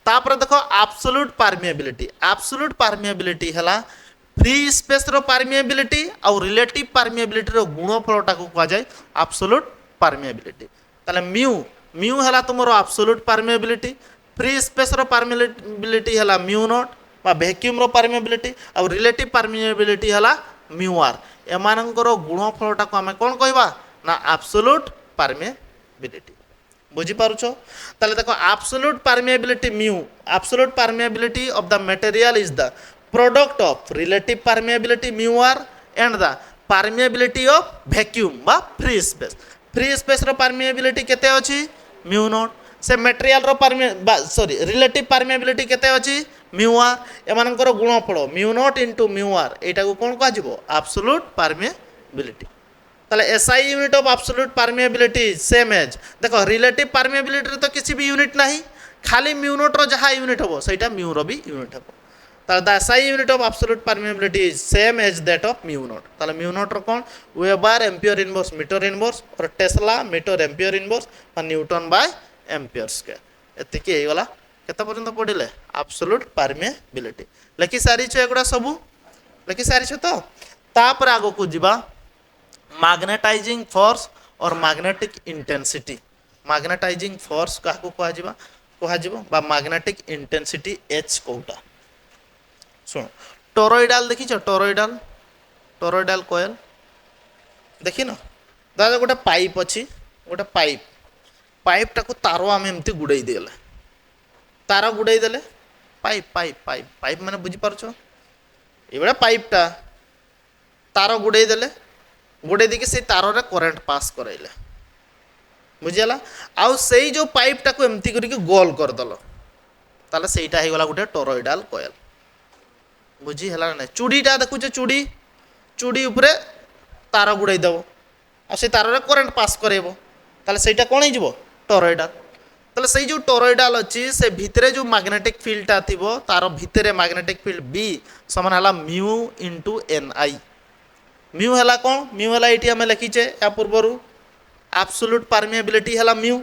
तापर देख आब्सोल्यूट परमिएबिलिटी है फ्री स्पेस रो परमिएबिलिटी आउ रिलेटिव परमिएबिलिटी रो गुणफलटा को कह जाए आब्सोल्यूट परमिएबिलिटी ताले म्यू है तुम आब्सोल्यूट परमिएबिलिटी फ्री स्पेस रो परमिएबिलिटी है म्यू नॉट वैक्यूम रो परमिएबिलिटी और रिलेटिव परमिएबिलिटी है म्यू आर एमानकर गुणफलटा को आम कौन कहवा ना आब्सोल्यूट परमिएबिलिटी बुझीपारुछ ताले देखो absolute permeability mu absolute permeability of the material is the product of relative permeability mu are and the permeability of vacuum बा फ्री स्पेस रो परमिएबिलिटी केते अछि म्यू नॉट से मटेरियल रो रिलेटिव परमिएबिलिटी केते अछि म्यू आर एमानकर गुणफल mu naught into mu r एटा को कौन कह आब्सोल्यूट परमिएबिलिटी ताले SI unit of absolute permeability same as देखो रिलेटिव परमिएबिलिटी तो किसी भी यूनिट नहीं खाली म्यू नॉट रो जहाँ यूनिट हम सहीटा म्यू रो भी यूनिट हम ताले the SI unit of absolute permeability is same as that of mu naught ताले म्यू नॉट रो कौन weber ampere inverse metre inverse और टेस्ला मीटर एम्पियर इनवर्स और न्यूटन बाय एम्पियर स्क्वायर एतिकी हे गला केते पर्यंत पढ़िले आब्सोल्यूट परमिएबिलिटी लिखि सारी एगुड़ा सब लिखि सारी तो तापर आगो को जीवा मैग्नेटाइजिंग फोर्स और मैग्नेटिक इंटेंसिटी मैग्नेटाइजिंग फोर्स क्या कह मैग्नेटिक इंटेंसिटी एच कोटा सुन टोरॉइडल देखी टोरॉइडल कोयल देखी न दादा गोटे पाइप अच्छी गोटे पाइपटा को तार आम एमती गुड़े देले तार गुड़े देले पाइप माने बुझीपार ये पाइपटा तार गुड़े देले गुड़े देखिए से तार करेन्ट पास कराइले बुझीगला आउ से जो पाइपटा को एमती करके गोल करदेल ताले सेटा हो गला गोटे टोरॉइडल कोयल बुझीगला ना चूड़ीटा देखुचे चूड़ी उपरे तार गुड़े देव आ से तार करेन्ट पास करेब ताले सेटा कौन हो टोरॉइडल ताले से जो टोरॉइडल अच्छी से भितरे जो मैग्नेटिक फील्डटा थिबो तार भितरे मैग्नेटिक फील्ड बी समान है म्यू इंटू एन आई म्यू है कौन म्यू है ये आम लिखीचे या पूर्वर आब्सोल्यूट परमिएबिलिटी है म्यू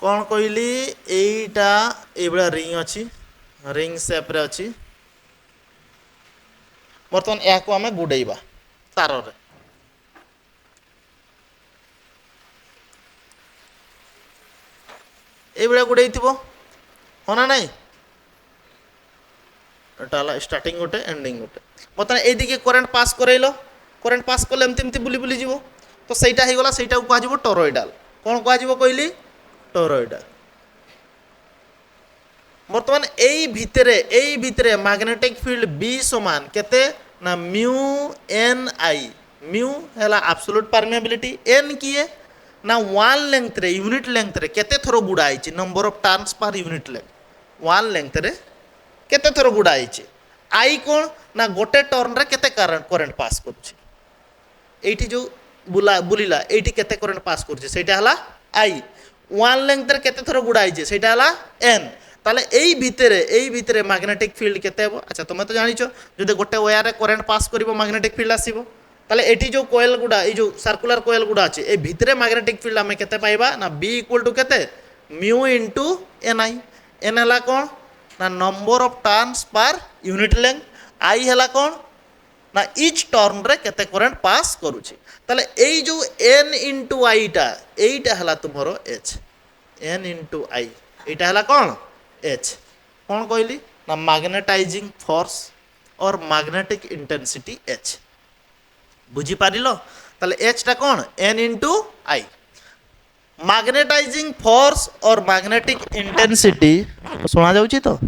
कौन कहली एटा ये रिंग अच्छी रिंग सेप रे अच्छी बर्तमान या आम गुड़ेबा तार ये गुड़े हाँ ना नाई स्टार्टिंग गोटे एंडिंग गोटे बर्तमान ये करेन्ट पास करैल करेन्ट पास कले एमती बुली बुली जीव तो सहीटा हो गला सहीटा कह टोरॉइडल कौन कह कहली टोरॉइडल बर्तमान यही भितरे मैग्नेटिक फील्ड बी समान केते ना म्यू एन आई म्यू है आब्सोल्यूट परमिएबिलिटी एन किए ना वन लेंथ रे यूनिट लेंथ रे केते थरो गुड़ाई number of turns per unit length one length रे केते थरो गुड़ाई आई कौन ना गोटे टर्न रे केते करेंट पास करुछि एठी जो बुलिला एठी केते करेंट पास करुछि सेटा हला आई वन लेंथ रे केते थरो गुड़ाई सेटा हला एन ताले एई भितरे मैग्नेटिक फील्ड केते हेबो अच्छा तुम तो जानिछ जदि गोटे वायर रे करेंट पास करिवो मैग्नेटिक फील्ड आसीबो ताले एठी जो कोयल गुड़ा ये जो सर्कुलर कोयल गुड़ा अच्छे ए भितरे मैग्नेटिक फील्ड आम केते पाइबा ना बी इक्वल टू केते mu into n i n है कौन ना number of turns per unit length i है कौन ना इच टर्न रे केते करेंट पास करूची ताले एई जो एन इंटू आईटा एटा है तुमरो एच एन इंटू आई एटा है कौन एच कौन कहली ना मैग्नेटाइजिंग फोर्स और मैग्नेटिक इंटेंसिटी एच बुझीपार ताले एच टा कौन एन इंटू आई मैग्नेटाइजिंग फोर्स और मैग्नेटिक इंटेंसिटी सुना जाउची तो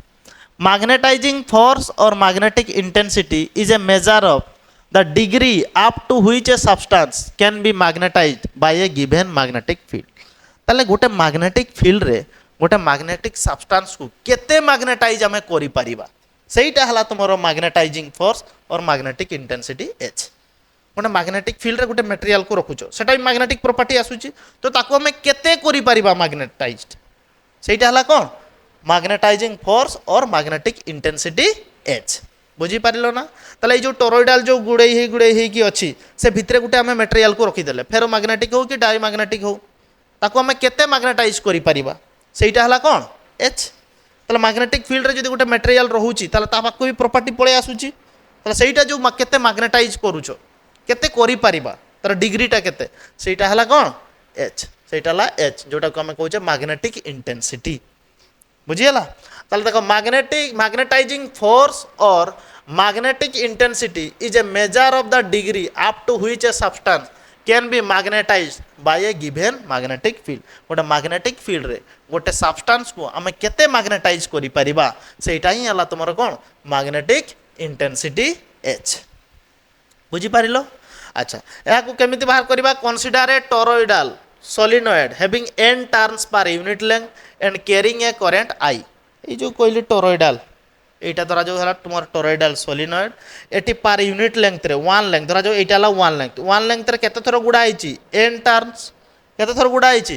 मैग्नेटाइजिंग फोर्स और magnetic intensity is a measure of the degree up to which a substance can be magnetized by a given magnetic field. তাহলে গোটে ম্যাগনেটিক ফিল্ডরে গোটে ম্যাগনেটিক সাবস্টান্সକୁ କେତେ ମ୍ୟାଗ୍ନେଟାଇଜ୍ ଆମେ କରିପାରିବା ସେଇଟା ହେଲା ତୁମର ମ୍ୟାଗ୍ନେଟାଇଜିଂ ଫୋର୍ସ ଅର୍ ମ୍ୟାଗ୍ନେଟିକ୍ ଇଣ୍ଟେନ୍ସିଟି ଏଚ୍। ଗୋଟେ ମ୍ୟାଗ୍ନେଟିକ୍ ଫିଲ୍ଡରେ ଗୋଟେ ମେଟେରିଆଲକୁ ରଖୁଛ ସେଟା ବି ମ୍ୟାଗ୍ନେଟିକ୍ ପ୍ରପର୍ଟି ଆସୁଛି ତ ତାକୁ ଆମେ କେତେ କରିପାରିବା ମ୍ୟାଗ୍ନେଟାଇଜଡ୍ ସେଇଟା ହେଲା କ'ଣ ମ୍ୟାଗ୍ନେଟାଇଜିଂ ଫୋର୍ସ ଅର୍ ମ୍ୟାଗ୍ନେଟିକ୍ ଇଣ୍ଟେନ୍ସିଟି ଏଚ୍। ବୁଝିପାରିଲ ନା? ତାହେଲେ ଏଇ ଯେଉଁ ଟରୋଇଡାଲ ଯେଉଁ ଗୁଡ଼େଇ ହେଇକି ଅଛି ସେ ଭିତରେ ଗୋଟେ ଆମେ ମେଟେରିଆଲକୁ ରଖିଦେଲେ ଫେରୋ ମ୍ୟାଗ୍ନେଟିକ୍ ହଉ କି ଡାଇମ୍ୟାଗ୍ନେଟିକ୍ ହଉ ତାକୁ ଆମେ କେତେ ମ୍ୟାଗ୍ନେଟାଇଜ୍ କରିପାରିବା ସେଇଟା ହେଲା କ'ଣ ଏଚ୍। ତାହେଲେ ମ୍ୟାଗ୍ନେଟିକ୍ ଫିଲ୍ଡରେ ଯଦି ଗୋଟେ ମେଟେରିଆଲ ରହୁଛି ତାହେଲେ ତା ପାଖକୁ ବି ପ୍ରପର୍ଟି ପଳେଇ ଆସୁଛି। ତାହେଲେ ସେଇଟା ଯେଉଁ କେତେ ମ୍ୟାଗ୍ନେଟାଇଜ୍ କରୁଛ କେତେ କରିପାରିବା ତାର ଡିଗ୍ରୀଟା କେତେ ସେଇଟା ହେଲା କ'ଣ ଏଚ୍। ସେଇଟା ହେଲା ଏଚ୍ ଯେଉଁଟାକୁ ଆମେ କହୁଛେ ମ୍ୟାଗ୍ନେଟିକ୍ ଇଣ୍ଟେନ୍ସିଟି। ବୁଝିହେଲା? তাহলে দেখো magnetising force or magnetic intensity is a measure of the degree up to which a substance can be magnetised by a given magnetic field. গোটে ম্যাগনেটিক ফিল্ডরে গোটে সাবস্টান্সকে আমি কেতে ম্যাগনেটাইজ করিপারিবা সেইটা হি হলা তোমার কোন ম্যাগনেটিক ইন্টেন্সিটি এচ। বুঝিপারিল? আচ্ছা এহাকু কেমিতি বাহার করিবা consider a toroidal solenoid having n turns per unit length and carrying a current I. এই যে কইলি টরয়েডাল এইটা ধরা যাও হলা তোমার টরয়েডাল সলিনয়েড এটি পার ইউনিট লেংথরে ওয়ান লেংথ ধরা যাও এইটা হলা ওয়ান লেংথরে কেতে থর গুড়া হইছি n টার্নস কেতে থর গুড়া হইছি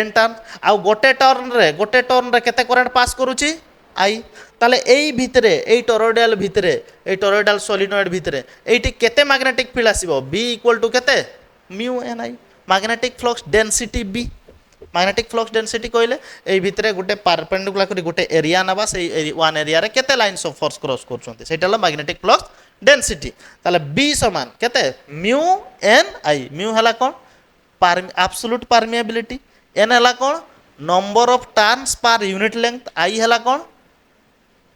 n টার্ন আর গোটে টর্নরে কেতে কারেন্ট পাস করুছি আই। তাহলে এই ভিতরে এই টরয়েডাল সলিনয়েড ভিতরে এইটি কেতে ম্যাগনেটিক ফিল্ড আসিব বি ইকুয়াল টু কেতে mu n i magnetic flux density b. Magnetic flux density কইলে এই ভিতরে গোটে পারপেন্ডিকুলার করে গোটে এরিয়া নেবা সেই ওয়ান এরিয়ারে কেতে লাইন্স অফ ফোর্স ক্রস করছন্তি সেটা হলো ম্যাগনেটিক ফ্লক্স ডেনসিটি। তাহলে বি সমান কেতে মিউ এন আই। মিউ হলা কোন absolute permeability, এন হলা কোন number of turns per unit length, I হলা কোন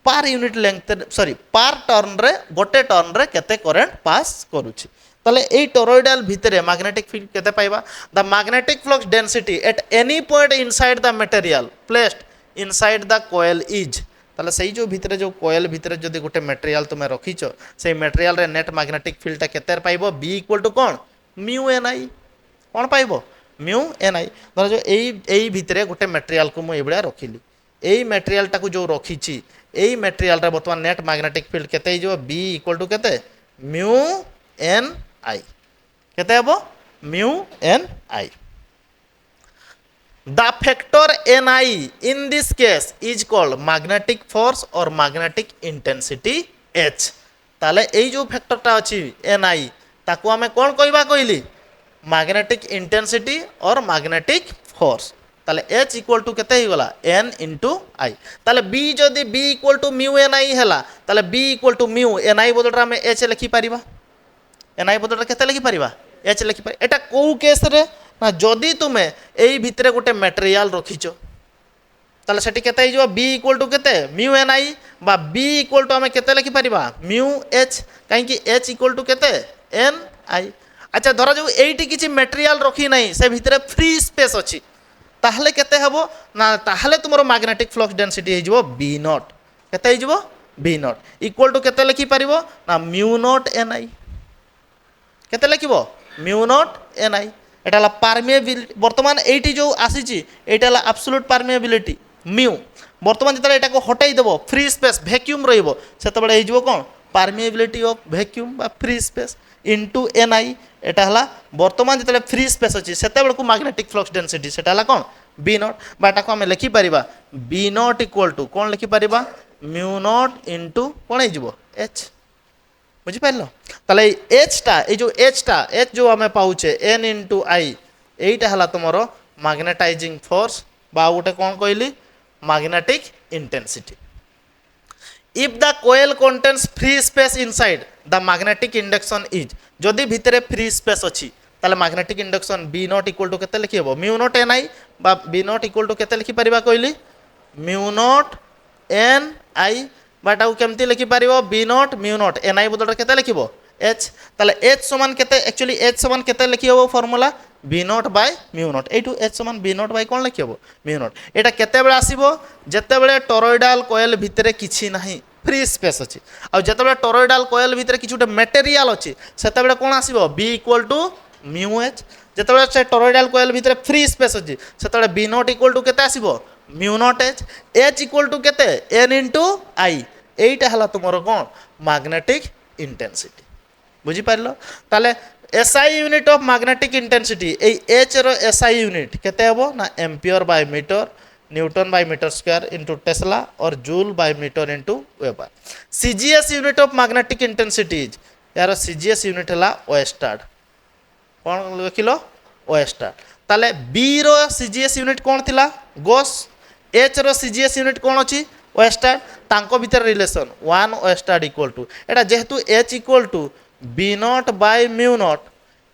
পার ইউনিট লেংথ সরি পার টর্নরে গোটে টর্নরে কেতে কারেন্ট পাস করুছি। তাহলে এই টরয়েডাল ভিতরে ম্যাগনেটিক ফিল্ড কেতে পাইবা the magnetic flux density at any point inside the material placed inside the coil is. তাহলে সেই যে ভিতরে যে কয়েল ভিতরে যদি গোটে মেটেরিয়াল তুমি রখিছ সেই মেটেরিয়ালরে নেট ম্যাগনেটিক ফিল্ডটা কেতে পাইব বি ইকুয়াল টু কোন মিউ এন আই। কোন পাইব মিউ এন আই। ধর যে এই ভিতরে গোটে মেটেরিয়ালকে মু এইভাবে রখিলি এই মেটেরিয়ালটাকে যে রখিছি এই মেটেরিয়ালটা বর্তমান নেট ম্যাগনেটিক ফিল্ড কেতে হয়ে বি ইকুয়াল টু কেতে মিউ এন আই। কেতে হব mu n I. The factor Ni in this case is called magnetic force or magnetic intensity H. তাহলে এই যে ফ্যাক্টরটা আছে Ni তাকে আমি কোন কইবা কইলি magnetic intensity or magnetic force। তাহলে H ইকুয়াল টু কেতে হইগলা N ইন্টু I। তাহলে B যদি B equal to mu Ni হেলা তাহলে B equal to mu Ni বদলটা আমি H লিখি পারিবা। Ni বদলটা কেতে লিখি পারিবা H লিখি পারি। এটা কোউ কেসরে না যদি তুমি এই ভিতরে গোটে মেটেরিয়াল রখিছ তাহলে সেটি কেতে হয়ে বি ইকুয়াল টু কেতে মিউ এন আই বা বি ইকুয়াল টু আমি কেতে লিখি পারিবা মিউ এচ কাইকি এচ ইকুয়াল টু কেতে এন আই। আচ্ছা ধরা যাও এইটি কিছু মেটেরিয়াল রখি নাই সে ভিতরে ফ্রি স্পেস অছি তাহলে কেতে হব না তাহলে তোমার ম্যাগনেটিক ফ্লক্স ডেনসিটি হয়ে যাব বি নট। কেতে হয়ে যাব বি নট ইকুয়াল টু কেতে লিখি পারিব না মিউ নট এন আই। কেতে লিখিব মিউ নট এন আই। এটা হল পারমিয়েবিলিটি বর্তমান এইটি যে আসিছি এইটা হল absolute পারমিয়েবিলিটি মিউ। বর্তমান যেতবে এটাকে হটাই দেব ফ্রি স্পেস ভ্যাকুয়াম রহব সেতবে হয়ে যাব কোন পারমিয়েবিলিটি অফ ভ্যাকুয়াম বা free space into N I. এটা হল বর্তমান যেতবে ফ্রি স্পেস অছি সেতবেলকু ম্যাগনেটিক ফ্লক্স ডেনসিটি সেটা হল কোন বি নট বা এটাকে আমি লিখিপারিবা বি নট ইকুয়াল টু কোন লিখিপারিবা মিউ নট ইন্টু কোন হয়ে যাব এচ। বুঝিপারল? তাহলে এই এচটা এই যে এচটা এচ যে আমি পাউছে এন ইন্টু আই এইটা হল তোমার ম্যাগনেটাইজিং ফোর্স বা গোটে কোন কইলি magnetic intensity. If the coil contains free space inside the magnetic induction is যদি ভিতরে ফ্রি স্পেস অছি তাহলে magnetic induction b not equal to কেতে লিখি হব মিউ নট এন আই বা বি নট ইকুয়াল টু কেতে লিখি পারিবা কইলি মিউ নট এন আই বা এটাকে কেমতি লিখিপার b naught mu not n i বদলটা কেতে লিখব এচ। তাহলে এচ সমান কেতে একচুয়ালি এচ সমান কেতে লিখি হব formula b naught by mu naught এইটু এচ সমান বি নট বাই কোন লিখি হব মিউ নট। এটা কেতেবেলে আসিব যেতেবেলে টরয়েডাল কয়েল ভিতরে কিছু নাহি फ्री स्पेस अच्छी आते टोरॉइडल कॉइल भितर किसी गोटे मटेरियल अच्छी से कौन आसो b equal to mu h जिते से टोरॉइडल कॉइल भितर फ्री स्पेस अच्छी से बी नॉट इक्वल टू केते आसो mu naught h h equal to केते एन इंटू आई एटा है तुम कौन मैग्नेटिक इंटेंसिटी बुझीपार ताले SI unit of magnetic intensity h रो एसआई यूनिट केते हेबो ना ampere by metre newton by metre square into tesla और joule by metre into weber CGS unit of magnetic intensity यार सीजीएस यूनिट है ओएस्टाड कौन लिखिल ओएस्टाड ताले बी रो सीजीएस यूनिट कौन थिला गोस एच रो सीजीएस यूनिट कौन अच्छी ओएस्टाड तांको भीतर रिलेशन 1 ओएस्टाड इक्वल टू एटा जेहेतु h equal to b not by mu not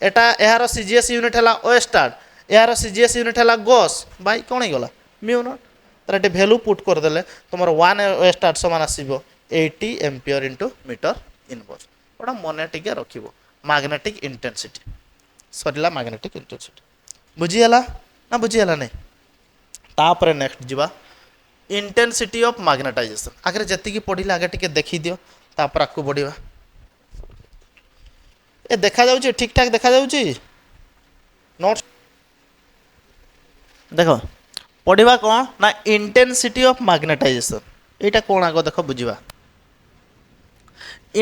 एटा यार सीजीएस यूनिट है ओएस्टाड यार सीजीएस यूनिट है गोस बाय कौन ही गला म्यू नॉट तार ये भैल्यू पुट करदे तुम 1 ओएस्टाड समान आसो 80 एम्पियर इंटू मीटर इनवर्स गोटा मन टे रख मैग्नेटिक इंटेंसिटी सरला मैग्नेटिक इंटेंसिटी बुझीगला ना बुझीगला नहीं तापर नेक्स्ट जीवा इंटेंसिटी ऑफ मैग्नेटाइजेशन आगे जी पढ़िले आगे टिके देखी दियो तापर आगू बढ़िया ए देखा जाउची ठीक ठाक देखा जाउची नोट्स देखो पढ़िबा कौन ना इंटेंसिटी ऑफ मैग्नेटाइजेशन एटा कौन आगो देखो बुझिबा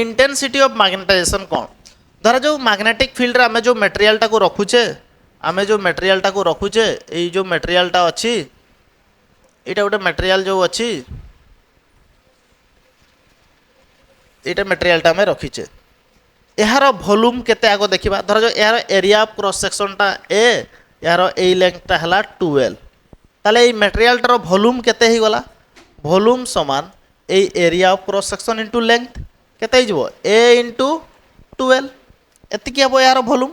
इंटेंसिटी ऑफ मैग्नेटाइजेशन कौन धर जो मैग्नेटिक फील्ड रे आमे जो मटेरियल टा को रखुचे आमे जो मटेरियल टा को रखुचे ए जो मटेरियल टा अछि एटा गोटे मटेरियल जो अछि एटा मटेरियल टा आमे रखिचे यार वॉल्यूम केते आगो देखिबा धर जो यार एरिया ऑफ क्रॉस सेक्शन टा ए यार ए लेंथ टा हला 12 ताले ए मटेरियल टा रो वॉल्यूम केते ही गला वॉल्यूम समान a area of cross section into length केते ही जबो ए इनटू 12 एतिकी हबो यार वॉल्यूम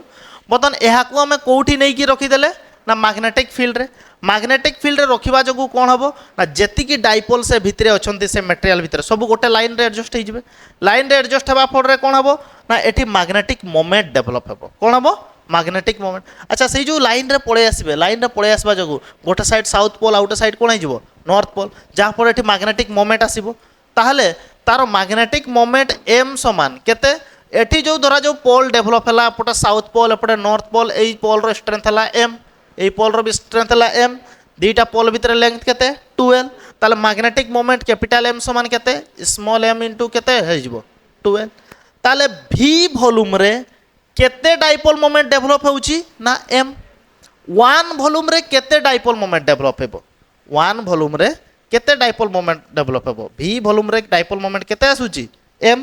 बतन एहा को हमें कोठी नै की रखि देले ना मैग्नेटिक फील्ड रे रखिबा जगु कोन हबो ना जेति की डाइपोल से भितरे अछंती से मटेरियल भितरे सब गोटे लाइन रे एडजस्ट हो जिवे लाइन रे एडजस्ट हेबा फॉर रे कोन हबो ना एठी मैग्नेटिक मोमेंट डेवलप हेबो कोन हबो मैग्नेटिक मोमेंट अच्छा से जो लाइन रे पळे आसबा जगु गोटे side south pole outside कोन हिजबो नॉर्थ पोल जहा पर एठी मैग्नेटिक मोमेंट आसीबो ताहले तारो मैग्नेटिक मोमेंट m समान केते एठी जो धरा जो पोल डेवलप हला एपटे साउथ पोल एपटे नॉर्थ पोल एई पोल रो स्ट्रेंथ हला m एई पोल रो भी स्ट्रेंथ हला m दीटा पोल भितर लेंथ केते 12 ताले मैग्नेटिक मोमेंट कैपिटल M समान केते स्मॉल m इनटू केते हेजिबो 12 ताले v वॉल्यूम रे केते डाइपोल मोमेंट डेवलप होउची ना m 1 वॉल्यूम रे केते डाइपोल मोमेंट डेवलप हेबो 1 वॉल्यूम रे केते डाइपोल मोमेंट डेवलप हेबो v वॉल्यूम रे डाइपोल मोमेंट केते आसुची m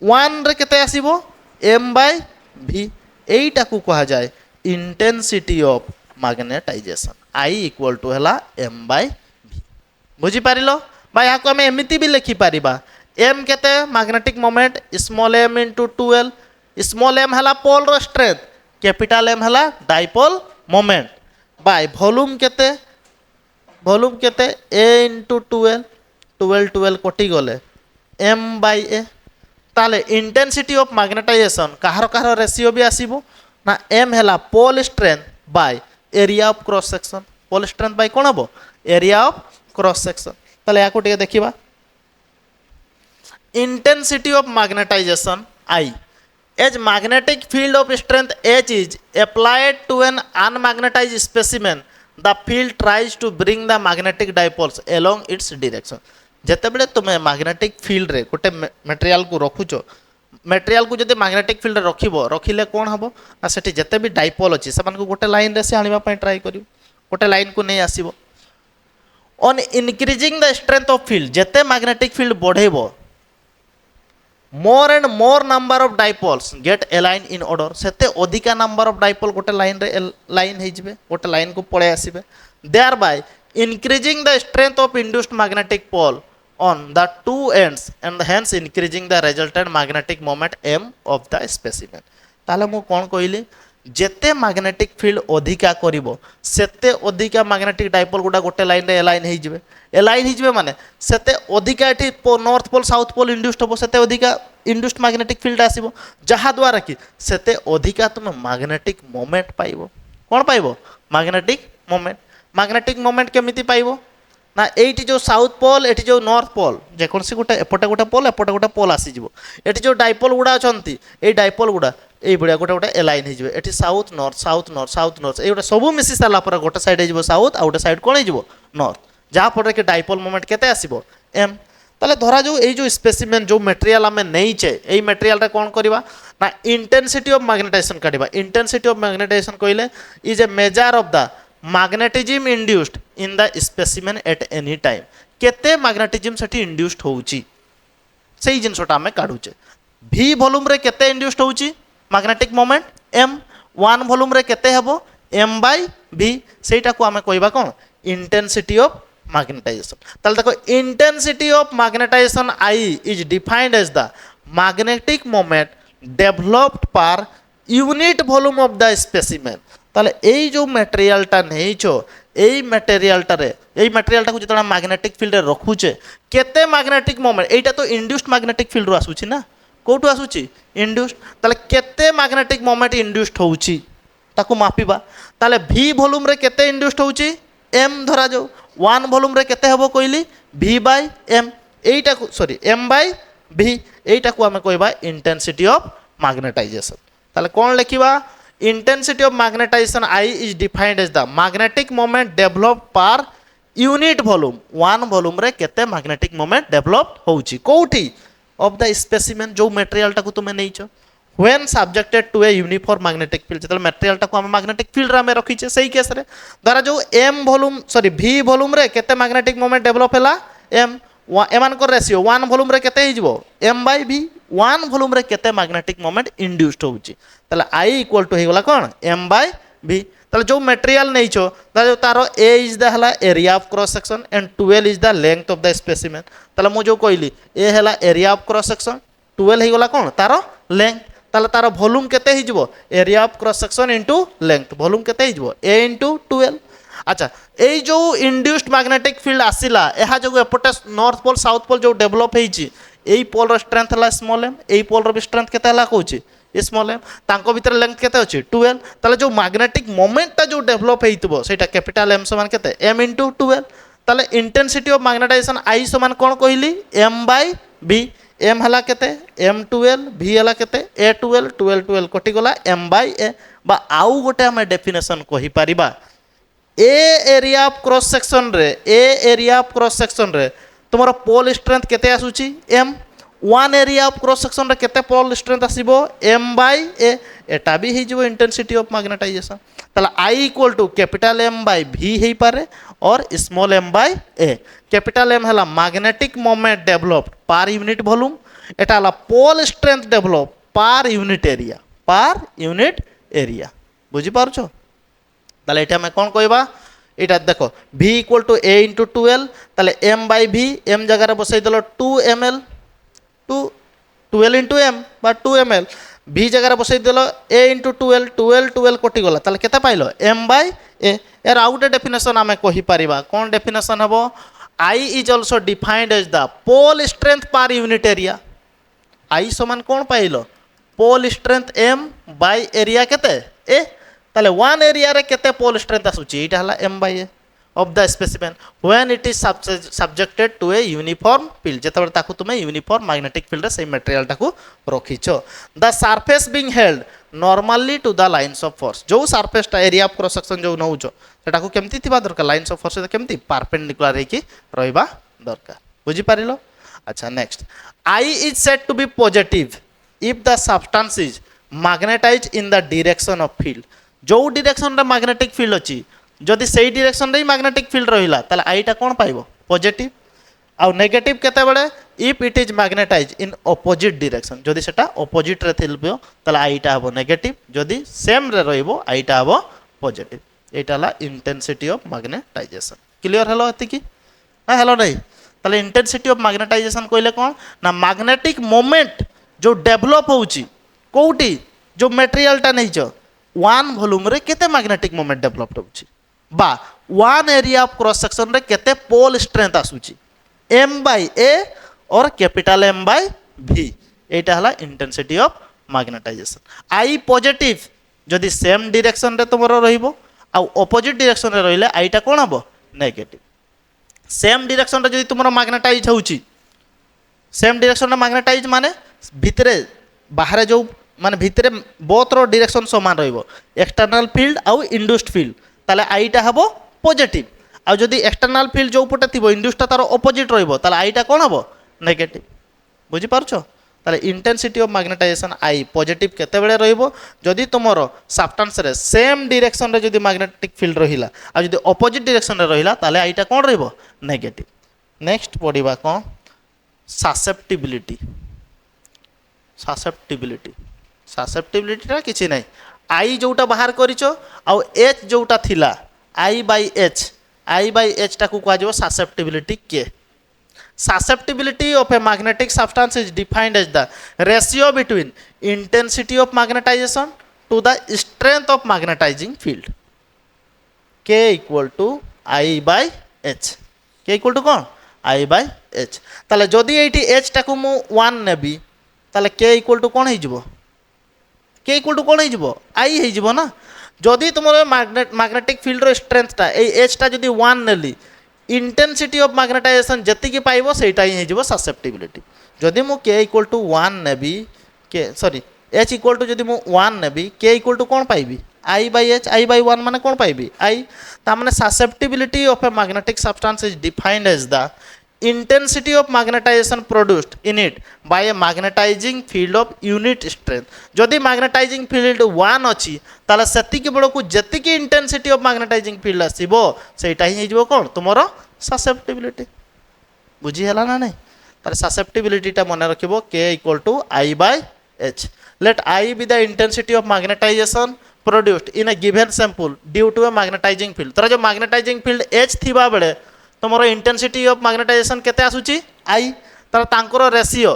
1 रे केते आसीबो m बाय v एईटा को कहा जाय intensity of magnetisation I equal to है m बाय v बुझी पारिलो बा या को हम एमिति भी लिखि पारिबा m केते magnetic moment small m into 12 small m हला पोल रो स्ट्रेंथ कैपिटल M हला डाइपोल मोमेंट बाय वॉल्यूम केते a इनटू 12 कटि गले m बाय a ताले इंटेंसिटी ऑफ मैग्नेटाइजेशन कहार रेशियो भी आसीबो ना m हला pole strength by area of cross section pole strength by कोन हबो एरिया ऑफ क्रॉस सेक्शन ताले या को टिके देखिबा intensity of magnetisation I as magnetic field of strength H is applied to an unmagnetized specimen the field tries to bring the magnetic dipoles along its direction जेते बेले तुमे magnetic field रे गोटे मटेरियल को रखुचो मटेरियल को जदि magnetic field रखिबो रखिले कोन हबो ना सेठी जते भी डाइपोल अछि समान को गोटे लाइन रे से आनिबा पय ट्राई करियो गोटे लाइन को नै आसीबो on increasing the strength of field जते मैग्नेटिक फील्ड बढ़ेबो more and more number of dipoles get align in order सेते अधिका नंबर ऑफ डाइपोल गोटे लाइन रे लाइन हे जिवे गोटे लाइन को पळे आसीबे thereby increasing the strength of induced magnetic pole on the two ends and hence increasing the resultant magnetic moment m of the specimen ताले मु कोन कहली जेते मैग्नेटिक फील्ड अधिका करिवो सेते अधिका मैग्नेटिक डाइपोल गुडा गोटे लाइन रे अलाइन हे जिवे माने सेते अधिका एठी north pole south pole induced होबो सेते अधिका इंड्यूस्ड मैग्नेटिक फील्ड आसीबो जहा द्वारा कि सेते अधिका तुम मैग्नेटिक मोमेंट पाइबो कोन पाइबो मैग्नेटिक मोमेंट केमिति पाइबो না এইটি যে সাউথ পোল এটি যে নর্থ পোল যেকୌଣସି গোটে এপଟେ গোটে পোল এপଟେ গোটে পোল আসিଯିବ এটি যে ডাইপোল গুড়া অଛନ୍ତି এই ডাইপোল গুড়া এইভাবে গোটে গোটে এলাইন হয়ে এটি south north south north south north এইগুলো সবু মিশি সারা পরে গোটে সাইড হয়ে সাউথ আর গোটে সাইড কোণ হয়ে নর্থ যাফଳରେ কি ডাইপোল মোমেন্ট কেতে আসব এম তাহলে ধরা যাও এই যে স্পেসিমেন যে মেটেরিয়াল আমি নেইছে এই মেটেরিয়ালটা কোণ করিবা না ইন্টেন্সিটি অফ ম্যাগনেটাইজেশন কাটিবা ইন্টেন্সিটি অফ ম্যাগনেটাইজেশন কইলে is a measure of the magnetism induced in the specimen at any time केते magnetism सेठी induced होउची सेही जिनसटा हमें काढुचे v वॉल्यूम रे केते induced होउची magnetic moment m 1 वॉल्यूम रे केते हेबो m by v सेटा को हमें कहबा कोन intensity of magnetization ताले देखो intensity of magnetization I is defined as the magnetic moment developed per unit volume of the specimen তাহলে এই যে ম্যাটেরিয়ালটা নেইছ এই ম্যাটেরিয়ালটারে এই ম্যাটেরিয়ালটাকে যেতবে ম্যাগনেটিক ফিল্ডে রখুছে কেতে ম্যাগনেটিক মোমেন্ট এইটা তো ইন্ড্ୟୁসড ম্যাগনেটিক ফিল্ডরু আসুছি না কোটু আসুছি ইন্ড্ୟୁসড তাহলে কেতে ম্যাগনেটিক মোমেন্ট ইন্ড্ୟୁসড হউছি তাকে মাপিবা তাহলে ভি ভলিউমরে কেতে ইন্ড্ୟୁসড হউছি এম ধরা যাও 1 ভলিউমরে কেতে হবো কইলি ভি বাই এম এইটাকু সরি এম বাই ভি এইটাকু আমি কইবা ইন্টেন্সিটি অফ ম্যাগনেটাইজেশন তাহলে কোন লিখিবা intensity of magnetization I is defined as the magnetic moment developed per unit volume 1 volume रे केते magnetic moment developed होउची कोठी of the specimen जो material टाकू तुमे नेइछो when subjected to a uniform magnetic field जतल material टाकू हम magnetic field रे हम रखिछे सही केस रे धरा जो m volume sorry v volume रे केते magnetic moment develop हैला m एमान को रेशियो 1 वॉल्यूम रे केते हिजबो m by v 1 वॉल्यूम रे केते मैग्नेटिक मोमेंट इंड्यूस्ड होउची ताले I इक्वल टू हेगला कोन m by v ताले जो मटेरियल नेइछो ताले तारो a इज द हला area of cross section and 12 is the length of the specimen ताले मु जो कहली a हला एरिया ऑफ क्रॉस सेक्शन 12 हेगला कोन तारो लेंथ ताले तारो वॉल्यूम केते हिजबो area of cross section into length volume केते हिजबो a इनटू 12 अच्छा এই जो इंड्यूस्ड मैग्नेटिक फील्ड आसिला एहा जो एपटे नॉर्थ पोल साउथ पोल जो डेवलप हेची एई पोल रो स्ट्रेंथ हला स्मॉल m एई पोल रो भी स्ट्रेंथ केते हला कहूची स्मॉल m तांको भीतर लेंथ केते अछि 12 ताले जो मैग्नेटिक मोमेंट टा जो डेवलप हेइतबो सेटा कैपिटल m समान केते m * 12 ताले इंटेंसिटी ऑफ मैग्नेटाइजेशन I समान कोन कहिली m by v m हला केते m 12 v हला केते a 12 12 12 कटि गला m by a बा आउ गोटे हम डेफिनेशन कहि परिबा ए एरिया ऑफ क्रॉस सेक्शन रे ए एरिया ऑफ क्रॉस सेक्शन रे तुमरो पोल स्ट्रेंथ केते आसुची m 1 area of cross section रे केते पोल स्ट्रेंथ आसीबो m by a एटा भी हे जिवो इंटेंसिटी ऑफ मैग्नेटाइजेशन तला I equal to capital M by V हे पारे और small m by a capital M हला magnetic moment developed per unit volume एटा हला पोल स्ट्रेंथ डेवलप पर यूनिट एरिया बुझी पारछो ताले एटा मैं कोन कहबा एटा देखो v equal to a into 12 ताले m by v m जगह रे बसई देलो 2 ml 12 इंटू m बा 2 ml v जगह रे बसई देलो a इंटू 12 12 12 कटि गला ताले केते पाइलो m by a यार आउट डेफिनेशन हमें कहि परिबा कोन डेफिनेशन हबो I is also defined as the pole strength per unit area I समान कोन पाइलो pole strength m by area केते a ताले 1 एरिया रे केते पोल स्ट्रेंथ आसुची एटा हला m by a of the specimen when it is subjected to a uniform field जेतबे ताकू तुमे यूनिफॉर्म मैग्नेटिक फील्ड रे सेम मटेरियल ताकू रखिछो the surface being held normally to the lines of force जो surface टा एरिया ऑफ क्रॉस सेक्शन जो नउचो सेटाकू केमती थिबा दरकार लाइंस ऑफ फोर्स केमती परपेंडिकुलर हे की रहइबा दरकार बुझी पारिलो अच्छा next I is said to be positive if the substance is magnetised in the direction of field जो डायरेक्शन रे मैग्नेटिक फील्ड अछि जदि सेही डायरेक्शन रे मैग्नेटिक फील्ड रहिला ताले आईटा कोन पाइबो पॉजिटिव आ नेगेटिव केते बेले if it is magnetised in opposite direction जदि सेटा ऑपोजिट रे थिलबो ताले आईटा हबो नेगेटिव जदि सेम रे रहइबो आईटा हबो पॉजिटिव एटा ला इंटेंसिटी ऑफ मैग्नेटाइजेशन क्लियर हेलो एति की ना हेलो नहीं ताले इंटेंसिटी ऑफ मैग्नेटाइजेशन कहले कोन ना मैग्नेटिक मोमेंट जो डेवलप होउची कोउटी जो मटेरियल टा नहीं छ 1 वॉल्यूम रे केते मैग्नेटिक मोमेंट डेवलप होउची बा 1 एरिया ऑफ क्रॉस सेक्शन रे केते पोल स्ट्रेंथ आसुची m by a और कैपिटल M by v एटा हला intensity of magnetisation I positive जदि सेम डायरेक्शन रे तुमरो रहिबो आ ऑपोजिट डायरेक्शन रे रहिले आईटा कोन हबो नेगेटिव सेम डायरेक्शन रे जदि तुमर मैग्नेटाइज होउची सेम डायरेक्शन मैग्नेटाइज माने भितरे बाहर जो माने भितरे बोथ रो डायरेक्शन समान रहइबो एक्सटर्नल फील्ड आउ इंड्यूस्ड फील्ड ताले आईटा हबो पॉजिटिव आ जदि एक्सटर्नल फील्ड जो पटे थिबो इंड्यूस्ड तार ऑपोजिट रहइबो ताले आईटा कोन हबो नेगेटिव बुझी पारछो ताले intensity of magnetisation I positive केते बेले रहइबो जदि तुमरो सब्सटेंस रे सेम डायरेक्शन रे जदि मैग्नेटिक फील्ड रहिला आ जदि ऑपोजिट डायरेक्शन रे रहिला ताले आईटा कोन रहइबो नेगेटिव नेक्स्ट पढिबा कोन ससेप्टिबिलिटी ससेप्टिबिलिटी ससेप्टिबिलिटी किसी ना आई जोटा बाहर करिचो आउ एच जोटा थिला आई बाई एच टाकू कह susceptibility K susceptibility of a magnetic substance is defined as the ratio between intensity of magnetization to the strength of magnetizing field K equal to I by H K equal to कौन I by H ताले जदि eighty H टाकू मु 1 नेबी ताले के equal to कौन हो के इक्वल टू कौन हो आई हो ना जदि तुम मैग्नेटिक फील्ड रो स्ट्रेंथटा एच टा जदि 1 नेली इंटेंसिटी ऑफ मैग्नेटाइजेशन जति पाइबो सेटा ही हो ससेप्टिबिलिटी जदि मु के इक्वल टू 1 नेबी के सॉरी एच इक्वल टू जदि मु 1 नेबी के इक्वल टू कौन पाइबी I by H I by 1 माने कौन पाइबी आई तामाने susceptibility of a magnetic substance is defined as the intensity of magnetization produced in it by a magnetizing field of unit strength जदि magnetizing field 1 अच्छी ताला सेतिक बेलू जतिक intensity of magnetizing field आसीबो सेटा ही हो कौन तुमरो susceptibility बुझी हला ना नहीं तार susceptibility टा मन रखिबो k equal to i by h let I be the intensity of magnetization produced in a given sample due to a magnetizing field तरा जो magnetizing field h थिबा बेले तुमरो इंटेंसिटी ऑफ मैग्नेटाइजेशन केते आसुची आई तर तांकर ratio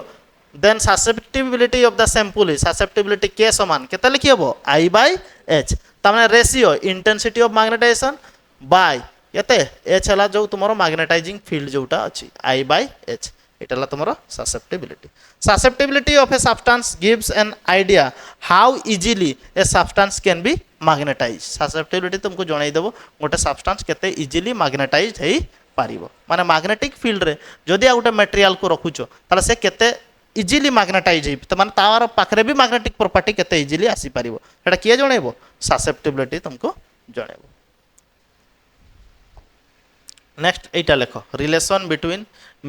then susceptibility of the sample is susceptibility K समान केते लिखि हबो आई बाय एच तामाने ratio intensity of magnetization by केते एच हला जो तुमरो मैग्नेटाइजिंग फील्ड जोटा अछि आई बाय एच एटाला तुमरो susceptibility of a substance gives an idea how easily a substance can be magnetize susceptibility तुमको जणाई देबो गोटे सब्सटेंस केते इजीली मैग्नेटाइज हेई पारिबो माने मैग्नेटिक फील्ड रे जदि आ गोटे मटेरियल को रखुचो ताले से केते इजीली मैग्नेटाइज हे त माने तार पाखरे भी मैग्नेटिक प्रॉपर्टी केते इजीली आसी पारिबो एटा किए जणैबो ससेप्टिबिलिटी तुमको जणैबो नेक्स्ट एटा लेखो relation between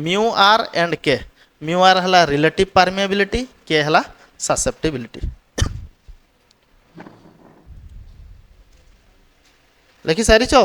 mu are and K mu R हला रिलेटिव परमेबिलिटी के हला ससेप्टिबिलिटी लिखि सारिचो